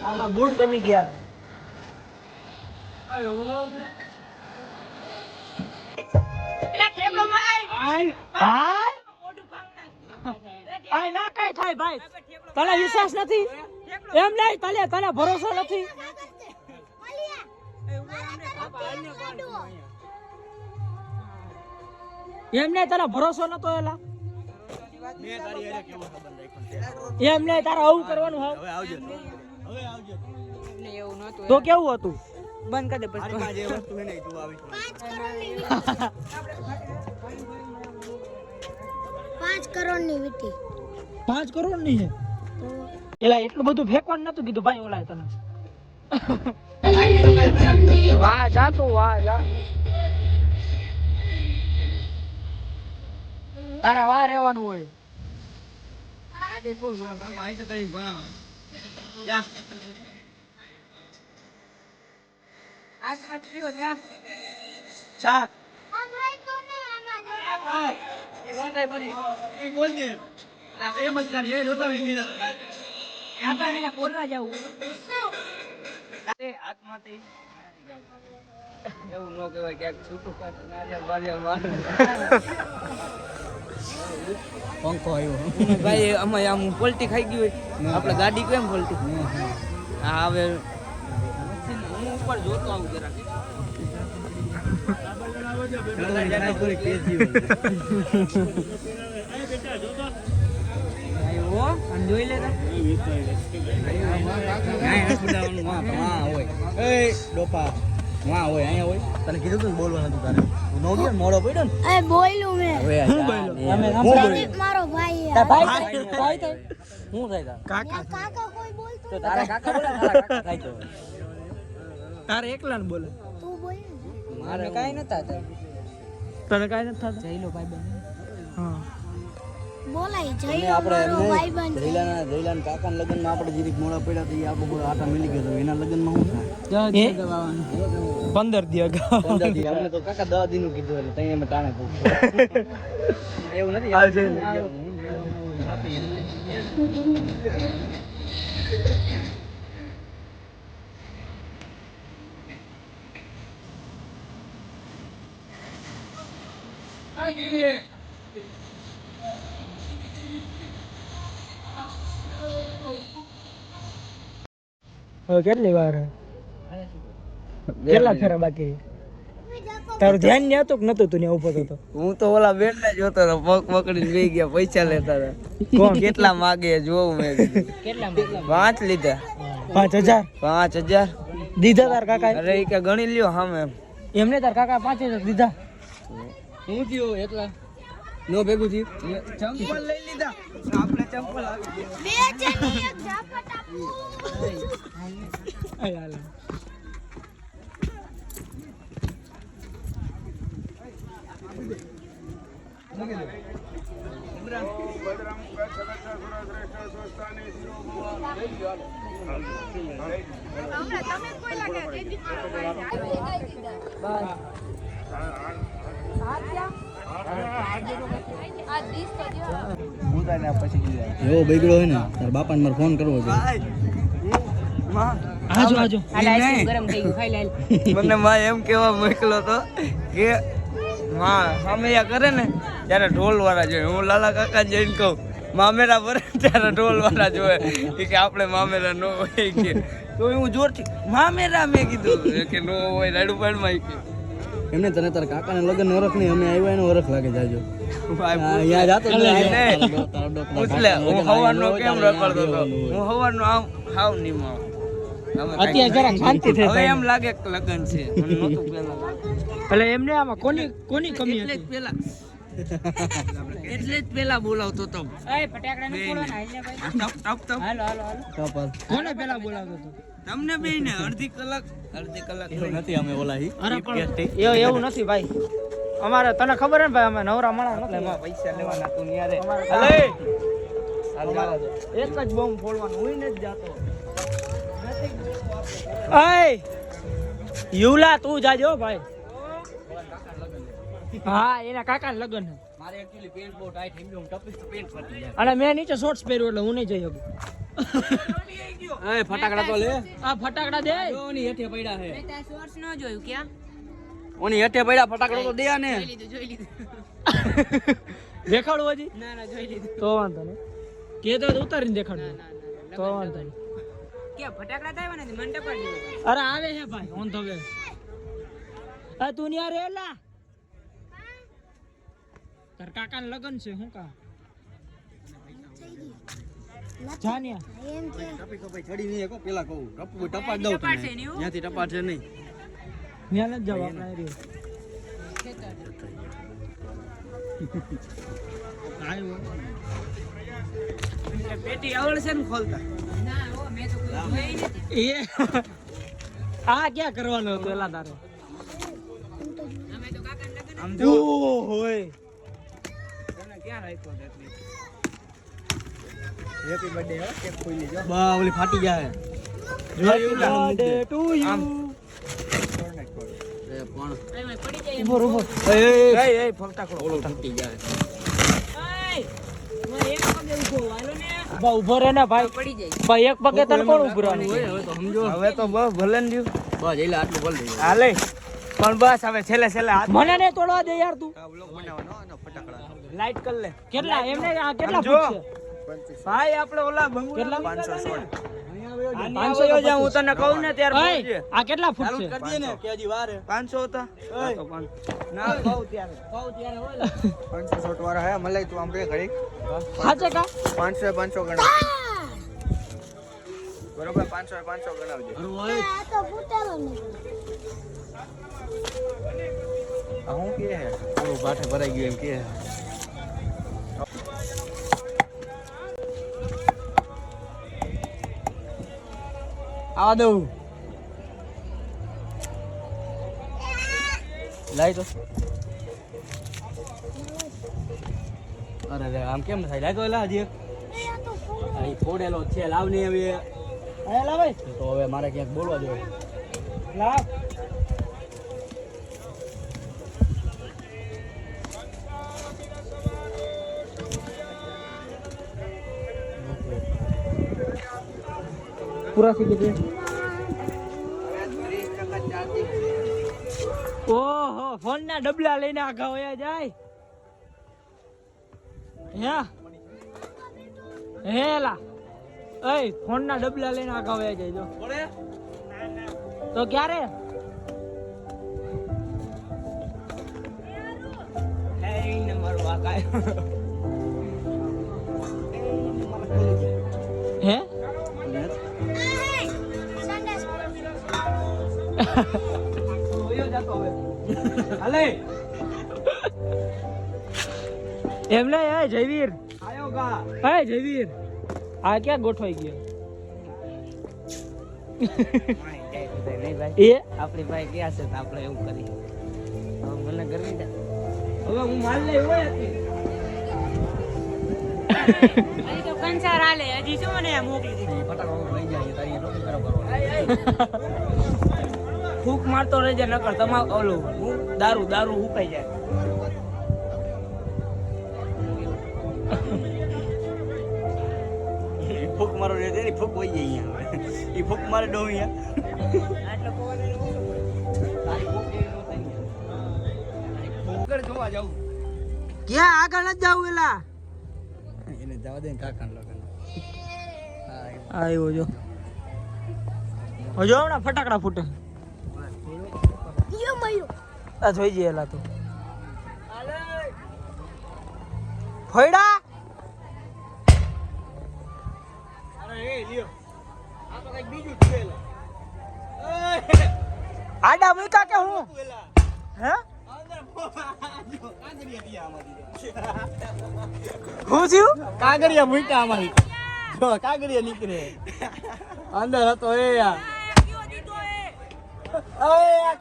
આમાં બૂટ કમી ગયા આય ના કઈ થાય ભાઈ, તને વિશ્વાસ નથી એમ નહીં, તને ભરોસો નથી. એમ નહીં, તને ભરોસો નતો એલા. એમ નહીં, તારે આવું કરવાનું હોય. એવું નહોતું. તો કેવું હતું? બંધ કરી દે પછી. 5 કરોડની વીટી. 5 કરોડ ની છે એલા, એટલું બધું ફેંકવાનું નતું કીધું ભાઈ ઓલા તને. વાહ જાતું, વાહ જા. તારા વાહ રહેવાનું હોય. ચા આ ભાઈ તો ને આમાં એવું ન કહેવાય ક્યાંક છૂટું કાઢી નારિયેળ બારિયેળ મારે. પંખો આવ્યો ભાઈ. આમાં આમ પલટી ખાઈ ગઈ હોય, આપણે ગાડી કેમ પલટી? હા હવે હું ઉપર જોતો આવું જરાક. જોઈ લે તને કીધું તું બોલવાનું હતું તારે. નો ગયો મોડો પડ્યો ને. એ બોલ્યું મેં. પ્રદીપ મારો ભાઈ છે. ભાઈ થાય શું થાય તારે? ત્યાં કાકા કોઈ બોલતો તો તારા કાકા બોલે, તારા કાકા થાય તો તારે એકલા ને બોલે, તું બોલ ને. મારે કાંઈ નતા થતા. તને કાંઈ નથી થતું. જઈ લો ભાઈ બંધ. હા બોલાય અને જઈ આપણે મારો ભાઈબંધ છે. જયલાના કાકાના લગ્નમાં આપણે જીરીક મોડા પડ્યા તો એ આપણો પૂરો આટા મિલી ગયો તો એના લગ્નમાં શું થાય? 15 દી અગાઉ 15 દી. અમને તો કાકા 10 દીનું કીધું એટલે તઈ અમે ટાણે પૂછ્યું. એવું નથી. હવે કેટલી વાર કેટલા ફેરા બાકી? તારું ધ્યાન નહીં હતું કે નતું? તું ત્યાં ઉભો હતો. હું તો ઓલા બેઠા જોતો હતો, પગ પકડીને બેહી ગયા, પૈસા લેતા હતા. કોણ? કેટલા માગે જોવું મેં કીધું. કેટલા 5 લીધા. 5000 5000 દીધા તાર કાકા? અરે એ કે ગણી લ્યો સામે. એમને તાર કાકા 5000 દીધા. હું થયું એટલા નો ભેગું થયું. ચંપલ લઈ લીધા આપણે. ચંપલ આવી ગયા. બે છે ને એક ઝાપટ આપું. એવો બગડ્યો હોય ને તાર બાપાને મારે ફોન કરવો છે. આજો આજો આઈસ્ક્રીમ ગરમ થઈ ગયું, ખાઈ લે. મને માં એમ કેવા મોકલો તો કે માં મામેરા કરે ને ત્યારે ઢોલ વાળા જોઈએ. હું લાલા કાકા જઈને કહું મામેરા ભરે ત્યારે ઢોલ વાળા જોવે. કે આપણે મામેરા નો હોય કે તો હું જોરથી મામેરા મેં કીધું કે નો હોય લાડુ પાડમાં કે એમને તને તારા કાકાને લગન ઓળખ નહીં. અમે આવ્યા એનો ઓળખ લાગે જાજો. અહીંયા જાતો એટલે હું હવાનો કેમ રખડતો હતો. હું હવાનો આમ હાવ નીમાં. અત્યારે જરા શાંતિ થઈ હવે એમ લાગે કે લગન છે. મને નહોતું પહેલા એટલે એમને આમાં કોની કમી એટલે જ હતી? પેલા એટલે જ પેલા બોલાવતો તો. એ ફટાકડા નું ફોડવાના, હાલ ને ભાઈ. ટપ ટપ ટપ. હાલો હાલો હાલો. કોને પેલા બોલાવતો હતો? તમને બે ને અડધી કલાક નથી. અમે ઓલા અરે પણ એવું નથી ભાઈ. અમારે તને ખબર હે ને ભાઈ, અમે નવરા માણસ નથી. એમાં પૈસા લેવાના તું ન્યારે. અમારે હાલે એક જ બોમ્બ ફોડવાનું હું ને જ જાતો. એય યુલા તું જાજો ભાઈ. હા એના કાકાના લગન છે. મારે એક્ચ્યુઅલી પેન્ટ બહુ ટાઈટ થઈ ગયું. ટપી તો પેન્ટ ફટી જાય. અને મેં નીચે શોર્ટ્સ પહેર્યું એટલે હું નહીં જઈ શકું. એ ફટાકડા તો લે. આ ફટાકડા દે. જોની હેઠે પડ્યા છે. મેં ત્યાં શોર્ટ્સ ન જોયું ક્યાં? ઓની હેઠે પડ્યા ફટાકડો તો દે ને. જોઈ લીધું દેખાડું હજી ના જોઈ લીધું તો વાંધો નહીં કે તો ઉતારીને દેખાડું તો વાંધો નહીં કે ફટાકડા થાય ને મન ટપાડી દીધું અરે આવે છે ભાઈ ઓન ધ વે આ તું ન્યા રેલા તાર કાકાને લગન છે હું કા જાન્યા એમ કે ટપી કપાઈ ચડી નહીં કો પેલા કહું ટપુ ટપાડ દઉં ટપાડશે તને નહીં હો. ત્યાંથી ટપાડશે નહીં. ન્યા ન જાવ આપણે રહ્યો આવ્યો પેટી આવડશે ને ખોલતા. ના હો મેં તો કોઈ જોઈ નથી એ આ ક્યાં કરવાનો હતો એલા તારે અમે તો કાકાને લગન આમ જો હોય તને ક્યાં રાખ્યો છે એટલી? હેપી બર્થડે હો કેક ખોલી જો. બા ઓલી ફાટી જાય. બર્થડે ટુ યુ એમાં પડી જાય ઉભો ઉભો એ ફટાકડો ઓલો તૂટી જાય. હું એક પગે ઊભો વાલો ને બા ઉભો રહે ને ભાઈ પડી જાય ભાઈ એક પગે તને કોણ ઉભરાનું હવે તો સમજો. હવે તો બસ ભલે ને દ્યું. બસ એટલે આટલું બોલ દે. હાલે પણ બસ હવે છેલ્લે છેલ્લે મને ને તોડવા દે યાર તું આ બ્લોગ બનાવવાનો એનો ફટાકડા. લાઈટ કર લે કેટલા એમને આ કેટલા ફૂટ છે ભાઈ આપણે ઓલા કેટલા 516 500 જા હું તને કહું ને ત્યાર ઓય, આ કેટલા ફૂટ છે કરી દે ને કે હજી વાર 500 હતા ના ભાવ ત્યારે 560 વાળા હે મલાઈ તું આમ રે ઘડી સાચે કા 500 ગણાવ બરોબર 500 ગણાવજે. આ તો ફૂટેલો ને આ હું કે હે પૂરું ભાઠે ભરાઈ ગયું એમ કે હે. આવા દઉં લાઈ તો અરે રે આમ કેમ થાય લાગ્યો એલા હજી એક આ તો ફૂટ અહીં ફોડેલો છે લાવ ને હવે આયા લા ભાઈ તો હવે મારે ક્યાંક બોલવા જોઈએ. લાવ પૂરા થઈ ગયું ઓહો ફોન ના ડબલા લઈને આગા વયા જાય હેલા એય ફોન ના ડબલા લઈને આગા વયા જાય જો તો ક્યારે હે સંડાસ હાલે એમને એ જયવીર આયો ગા હે જયવીર આ ક્યાં ગોઠવાઈ ગયો નહીં ભાઈ એ આપણી ભાઈ ક્યાં છે તો આપણે એવું કરીએ. હવે મને ગરમી થાય. હવે હું માલ લઈ હોય હતી. હજી તો કંસાર હાલે હજી શું મને મોકલી દીધી ફટાકડો લઈ જાય તારી રોટી બરાબર. ફૂક મારતો રહેજે નકર તમાક ઓલું દારૂ ઉપાઈ જાય ફૂક મારો રે તેની ફૂક હોય અહીંયા. ઈ ફૂક મારે ડો અહીંયા. આટલો પવન એને તારી ફૂક એવી નો થાય. આગળ જોવા જાવ. ક્યાં આગળ ન જાવ એલા એને જવા દે ને કાકા લગન. આવ્યો જો હજુ હમણાં ફટાકડા ફૂટે યો મયો આ જોઈ જઈએ એલા તો ફોયડા અરે એ લ્યો. આ તો કઈક બીજું છે એલા. આડા મૂકા કે હું હે અંદર કાગરિયા દિયા આમાંથી. હું થયું કાગરિયા મૂક્યા આમાંથી. જો કાગરિયા નીકળે. અંદર હતો એ યાર.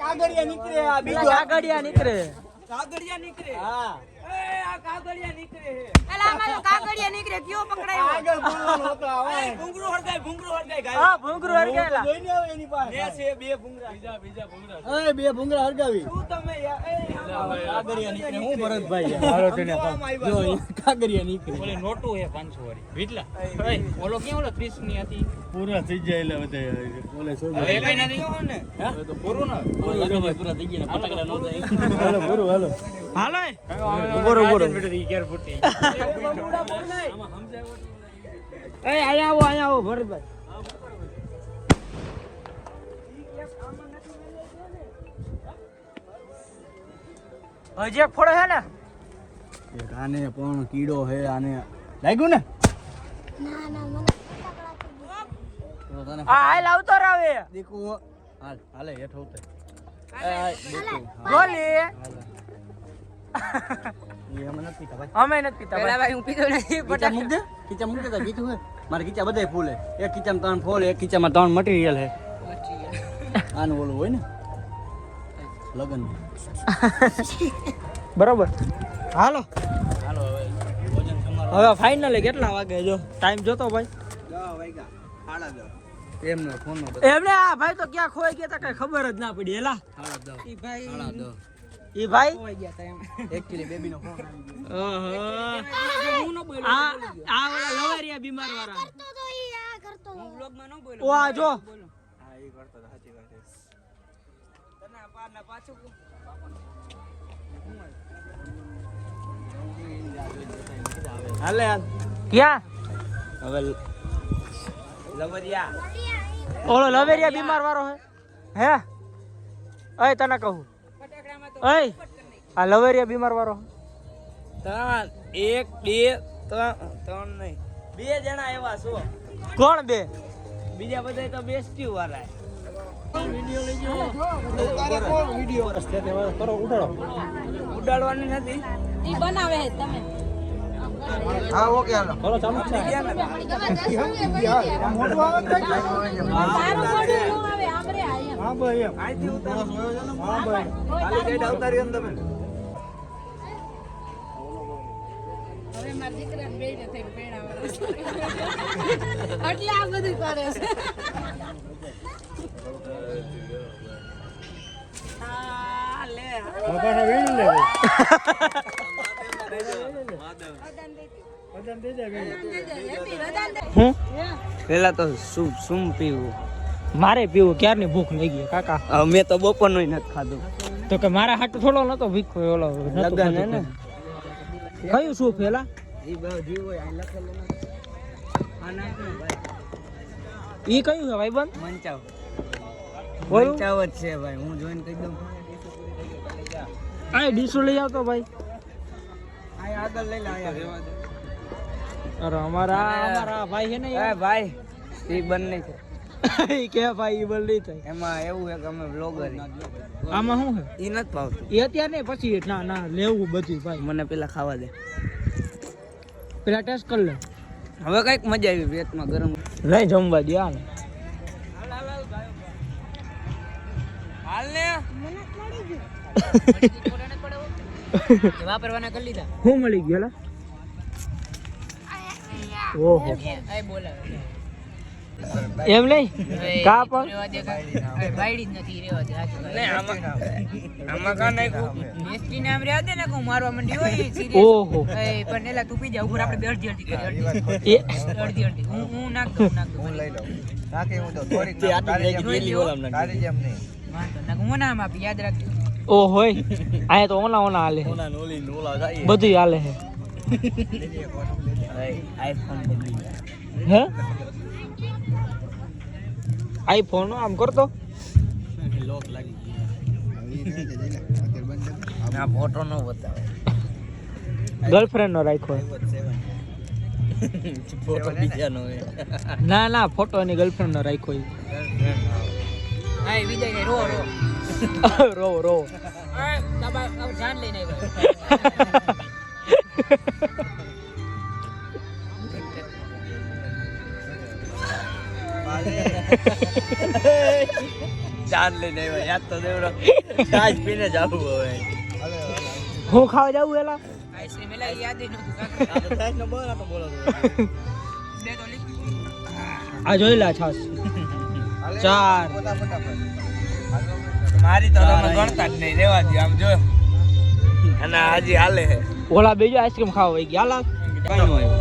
કાગરિયા નીકળે આ બીજો કાગડિયા નીકળે કાગરિયા નીકળે. હા. એલા આમાં તો કાગળિયા નીકળે કયો પકડાયો હા ભૂંગરું હરગાયેલા બે ભૂંગળા હરગાવી કાગરિયા નીકળે ઓલે નોટો હે 500 વાળી વિટલા ઓલો ક્યાં ઓલો 30 ની હતી પૂરા થઈ જાય એટલે બધા બોલે હવે કઈ નથી ને તો પૂરું ને પૂરા થઈ ગયા ફટાકડા નો હાલો પૂરું હાલો હાલો બરોબર અહીંયા આવો ભરતભાઈ હજી એક ફોડો છે ને એક આને પણ કીડો હે આને લાગ્યું ને ના ના મને આ હાલ આવતો રાવે દેખો હાલ હાલે હેઠ ઉતર ગોલી એ અમે નથી પીતા ભાઈ અમે નથી પીતા પેલા ભાઈ. ભાઈ હું પીધો નથી કીચા મૂક દે કીધું હે મારે કીચા બધાય ફૂલ હે એક કીચામાં 3 ફૂલ એક કીચામાં 3 મટીરીયલ હે આનું ઓલું હોય ને લગન બરોબર હાલો હાલો હવે ભોજન તમારું હવે ફાઇનલી કેટલા વાગે જો ટાઈમ જોતો ભાઈ 10 વાગ્યા 10:30 એમનો ફોન નો એમને આ ભાઈ તો ક્યાં ખોઈ ગયા તા કઈ ખબર જ ના પડી એલા 10:30 ઈ ભાઈ 10:30 ઈ ભાઈ ખોઈ ગયા તા એમ એકચ્યુઅલી બેબી નો ફોન આવી ગયો હું ન બોલ્યો આ ઓલા લવારિયા બીમાર વાળા તો તો ઈ આ કરતો હું બ્લોગ માં ન બોલ્યો ઓ આ જો હા એ કરતો તો સાચી વાત છે તને આ પાર ના પાછું હાલે ક્યાં હવે લવરિયા ઓલો લવેરિયા બીમાર વાળો હે અય તને કહું ફટાકડામાં તો અય આ લવેરિયા બીમાર વાળો 3 1 2 3 નહીં 2 જણા એવા છો કોણ બે બીજા બધા તો બેસ્ટી વાળા ઉડાડવાની નથી ઈ બનાવે છે તમે હા ઓકે હાલો બોલો ચાલુ છે મારું પડ્યું નો આવે આમરે આયા હા ભાઈ આઈથી ઉતારો હા ભાઈ ખાલી કઈ ઉતારી તમે હવે મારા દીકરાને બેયને થઈ પેણાવા એટલે આ બધું કરે છે હા લે બાપાના વીણ લે હું પેલા તો શું પીવું મારે પીવું ક્યારની ભૂખ લઈ ગઈ કાકા મેં તો બપોરનું નથી ખાધું તો કે મારા હાટ થોડો નતો ભીખો ઓલો નતો લગન હે ને કયું શું પેલા ઈ બહુ જીવ હોય આ લખેલું નથી આ નાખ્યું ભાઈ ઈ કયું છે ભાઈ બંધ મંચાવ ઓલું? મંચાવ જ છે ભાઈ હું જોઈને કહી દઉં આ ડીશો લઈ આવતો ભાઈ આ આગળ લઈ લે આયા રેવા દે અરે અમારા ભાઈ છે ને એ ભાઈ ઈ બંને છે ઈ કે ભાઈ ઈ બોલ નહીં થાય એમાં એવું છે કે અમે બ્લોગર આમાં શું છે ઈ નથી ભાવતું એ અત્યારે નહીં પછી ના લેવું બધું ભાઈ મને પેલા ખાવા દે પેલા ટેસ્ટ કરી લે હવે કઈક મજા આવી પેટમાં ગરમ લઈ જમવા દે હાલ હાલ ને મને મળી ગયું વાપરવાના કરી લીધા શું મળી ગયો લા ઓહો એ બોલાવે એમ નહીં કા પણ રેવા દે બાયડી જ નથી રેવા દે આમાં કા નાખ્યું બેસ્ટી નામ રેવા દે ને કો મારવા મંડી હોય ઓહો. સિરિયસ એ પણ એલા તું પી જા ઉપર આપણે બે અડધી અડધી કરી એ અડધી અડધી હું નાખ દઉં લઈ લઉં નાખી હું તો થોડીક તારી જેમ નહીં હું નામ આપી યાદ રાખજો ઓ હોય આયા તો ઓલા હાલે છે. નોલી નોલા થાય બધું હાલે છે આઈફોન બદલી ગયા હે આઈફોન આમ કરતો લોક લાગી ગયું ના ફોટો નો બતાવે ગર્લફ્રેન્ડ નો રાખ્યો ફોટો બીજાનો હે ના ફોટો એની ગર્લફ્રેન્ડ નો રાખ્યો હા વિજય રો રો રો બાબા જાન લઈને આવ્યો ચાંદ લઈને આવ્યા યાદ તો દેવડો ચાજ પીને જાવું હવે હું ખાવા જાવું એલા આઈસ્ક્રીમ એલા યાદ જ નહોતું કાકા. બે તો લીધી. આ જોઈ લે છાસ 4 મારી તો તમે ગણતા જ નહીં રેવા દે આમ જો અને હજી હાલે છે ઓલા બીજો આઈસ્ક્રીમ ખાવા વઈ ગયા લાલ કઈ નો આવ્યો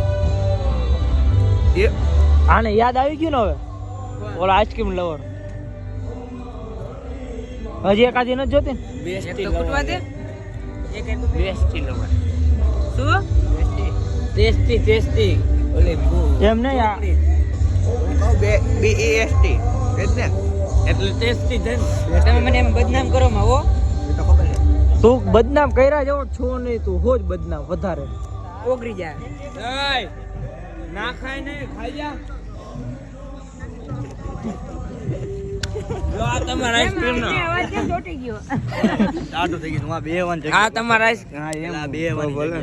આને યાદ આવી ગયું ને હવે ઓલા આઈસ્ક્રીમ લવર હજી એકાદી નથી જોતી ને એક તો ફૂટવા દે. એક એક બેસ્ટી લવર શું? ટેસ્ટી ઓલે એમ નહીં આ BEST એટલે એટલે ટેસ્ટી છે ને તમે મને એમ બદનામ કરો માં હો. એ તો ખબર છે તું બદનામ કર્યા જેવો છો નહીં તું હોજ બદનામ વધારે ઓગરી જાય. ના ખાય ને ખાઈ જા જો આ તમારા આઈસ્ક્રીમ નો અવાજ કેમ ચોટી ગયો? ટાટો થઈ ગયું બે વન આ તમારા આઈસ્ક્રીમ હા એમ બે વન બોલે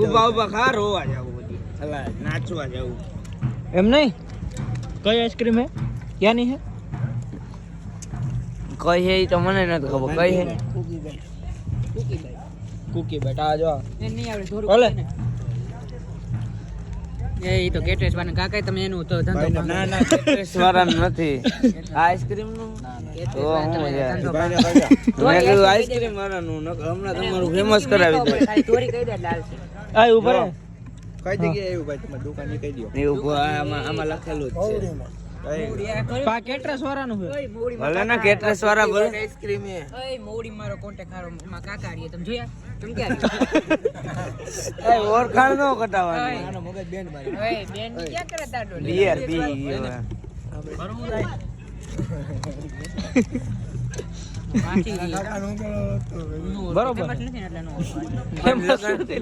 ઉભા ઉભા ખા રોવા જાવ બધી અલા નાચવા જાવ એમ નહીં કઈ આઈસ્ક્રીમ હે ક્યાંની હે કઈ હે ઈ તો મને નથી ખબર કઈ હે કુકી બેટા આ જો એ નહીં આવડે થોડું ઓલે. ને. એ ઈ તો કેટેશ વાળા કાકા તમે એનું તો ધંધો ભાંગો. ના ના કેટેશ વાળા નથી આઈસ્ક્રીમ નું કેટેશ તો વાળા હું તમે યાર. ધંધો ભાંગો. મેં કીધું આઈસ્ક્રીમ વાળાનું હમણાં તમારું ફેમસ કરાવી દે ખાલી ચોરી કહી દે એટલે હાલશે. આ ઉપર હે. કઈ જગ્યાએ આવ્યું ભાઈ તમારી દુકાન ની કહી દો એવું આમાં લખેલું જ છે પા કેટરસ વાળાનું છે ઓય મોવડી ભલે ને કેટરસ વાળા ભલે આઈસ્ક્રીમ હે ઓય મોવડી મારો કોન્ટેક્ટ હારો માં કાકા આરીએ તમે જોયા? તમે ક્યાં? એ ઓળખાણ નો કટાવવાની ઓય મગજ બેન્ડ મારી ઓય બેન ની ક્યાં કરે તાડો? બિયર બી માટી બરોબર ફેમસ નથી ને એટલે નો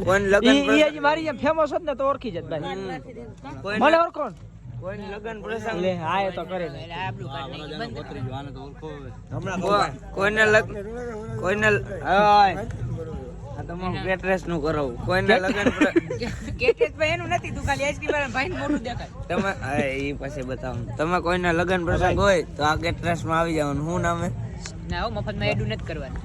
કોણ લગન ઈ હજી મારી જેમ ફેમસ હોત ને તો ઓળખી જત ભાઈ મને ઓળખો ને. કોઈ લગન પ્રસંગ લે આ એ તો કરે ને એટલે આબરૂ કાઢ નાખી બંધ કરો. કોઈને કોઈને આ તમારું કેટરસ નું કરાવું કોઈને લગન કેટેશ ભાઈ એનું નથી તું ખાલી આઈસ્ક્રીમ વાળા ભાઈ મોઢું દેખાય. તમે એ પછી બતાવો તમે કોઈને લગન પ્રસંગ હોય તો આ કેટરસ માં આવી જવાનું શું નામે ના હો મફતમાં એડું નથી કરવાનું.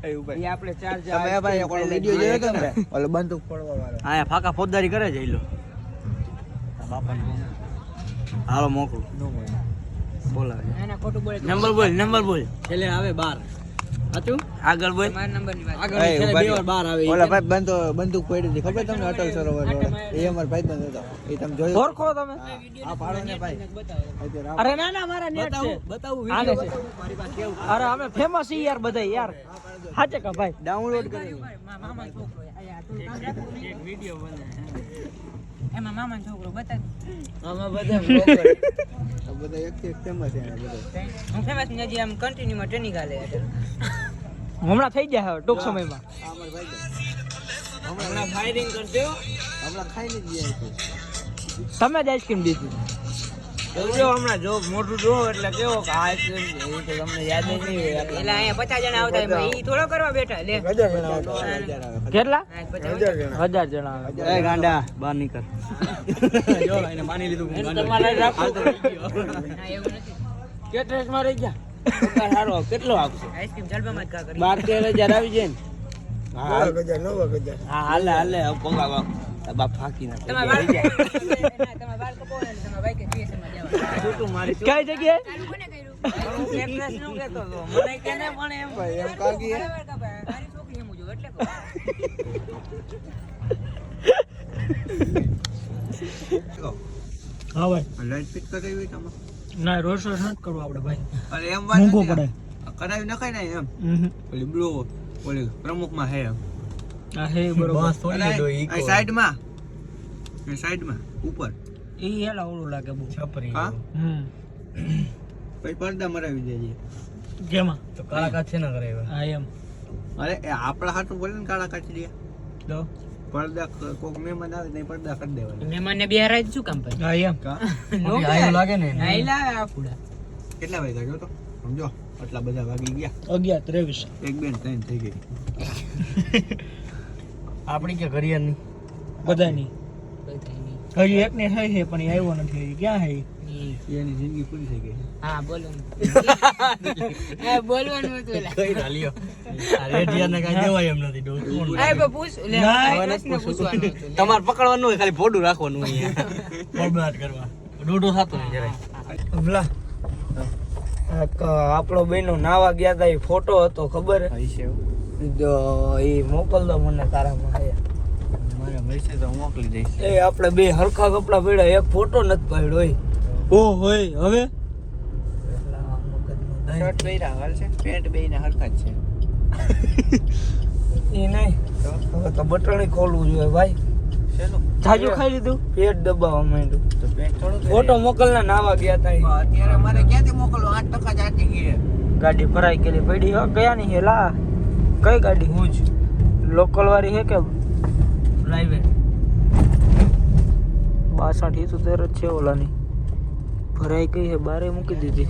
એ આપણે ચાર તમે ભાઈ ઓલો વિડિયો જોયો તો ને ઓલો બંદૂક ફોડવા વાળો હા ફાકા ફોજદારી કરે જઈ લો હાલો મોકલું બોલાવે એના ખોટું બોલે તો નંબર બોલ છેલ્લે આવે 12 હતું આગળ બોલ મારા નંબરની વાત. ઓલા ભાઈ બંદૂક પડી હતી ખબર તમને અટલ સરોવર વાળા એ અમાર ભાઈ બંધ હતો એ તમે જોયો ઓળખો તમે આ પાડો ને ભાઈ અરે ના ના મારા નેટ છે આને છે અરે અમે ફેમસ છીએ યાર બધા યાર સાચે કા ભાઈ ડાઉનલોડ કરી મામાનો છોકરો આયા તું કામ રાખો ને. એમાં મામાનો છોકરો બતા. આમાં બધા બ્લોગર બધા એક ફેમસ છે બધા હું ફેમસ ને હજી આમ કન્ટિન્યુમાં ટ્રેનિંગ આલે એટલે. હમણાં થઈ જાય હવે ટૂંક સમયમાં અમાર ભાઈ હમણાં ફાયરિંગ કરજો હમણાં ખાઈને જ ગયા છે તમે જ આઈસ્ક્રીમ દીધી જો હમણાં જો મોટું જો એટલે કેવો કે આઈસ્ક્રીમ એ તો તમને યાદ જ નહીં હોય એટલે અહીંયા 50 જણા આવતા એમાં ઈ થોડો કરવા બેઠા લે. કેટલા આ 50 જણા. 1000 જણા આવે એ ગાંડા બહાર નીકળ જો એને માની લીધું હું તમારે રાખો ના એવું નથી. કેટરેસ માં રહી ગયા પગાર સારો કેટલો આપશે આઈસ્ક્રીમ જલબામાં જ કા કરી. 12-13 હજાર આવી જાય ને હા હાલે હાલે પગાર બાપ ફાકી ના તમારા બાળ ના તમારા બાળ કપો ને તમારા બાઈક GSM માં જવાનું. છૂટું મારી કઈ જગ્યાએ ચાલુ કોને કર્યું? હું કેટરેસ નું કહેતો હતો મને કેને પણ એમ ભાઈ એમ કાકી બરાબર કાપા. મારી છોકરી એમ જો એટલે કહું. હા ભાઈ લાઈટ ફિટ કરાવી હોય તમે ના રોજ નથી કરવું આપણે ભાઈ અરે એમ મોંઘું પડે કરાવી નખાય ને એમ હમ. ઓલી બ્લો ઓલી પ્રમુખ માં હે આ હે બરોબર સાઈડ માં ઉપર ઈ હેલા ઓળું લાગે બહુ છપરી હા હમ પછી પડદા મરાવી દેજે જેમાં તો કાળા કાચ છે ને કરાવ્યા હા એમ અરે એ આપણા હાથું બોલે ને કાળા કાચ દે તો પડદા કોક મહેમાન આવે ને પડદા કરી દેવાના મહેમાનને બેહારાય તો શું કામ ભાઈ? હા એમ કા લાગે ને આયલા આપુડા. કેટલા વાગ્યા જો તો સમજો આટલા બધા વાગી ગયા 11:23 એક બેન ત્રણ થઈ ગઈ આપણી કે ઘરિયાળની બધાની હજી એક ને થઈ છે પણ એ આવ્યો નથી હજી ક્યાં છે ઈ? એની જિંદગી પૂરી થઈ ગઈ. હા બોલો એ બોલવાનું હતું એલા. કઈ ના લ્યો. આ રેડિયાને કાંઈ દેવાય એમ નથી. એ પણ પૂછ લે પ્રશ્ન પૂછવાનો હતો. તમારે પકડવાનું હોય, ખાલી ફોટું રાખવાનું હોય. બળબડાટ કરવા. દોઢો થતો નહીં જરાય. ભલા આપણો બેનો નાવા ગયા હતા, એ ફોટો હતો ખબર જો એ મોકલ દો મને તારામાં. મારા મેસેજ તો મોકલી દઈશ. એ આપણે બે હરખા કપડા પડ્યા, એક ફોટો નથી પાડ્યો હોય. ઓ હોય હવે શર્ટ પહેર્યા હાલ છે, પેન્ટ બેયને હરખા જ છે. એ નહીં હવે તો બટણી ખોલવું જોઈએ ભાઈ. જાજુ ખાઈ લીધું, પેટ દબાવવા માંડ્યું તો પેટ થોડું. ફોટો મોકલના નાવા ગયા તા. અત્યારે મારે ક્યાંથી મોકલવો? 8% જાતી ગઈ ગાડી ભરાઈ ગયેલી પડી. હો ગયા નહીં હેલા. કઈ ગાડી? હું જ લોકલ વાળી હે કે પ્રાઇવેટ? 62 77 જ છે ઓલાની. ભરાઈ ગઈ હે, બારે મૂકી દીધી.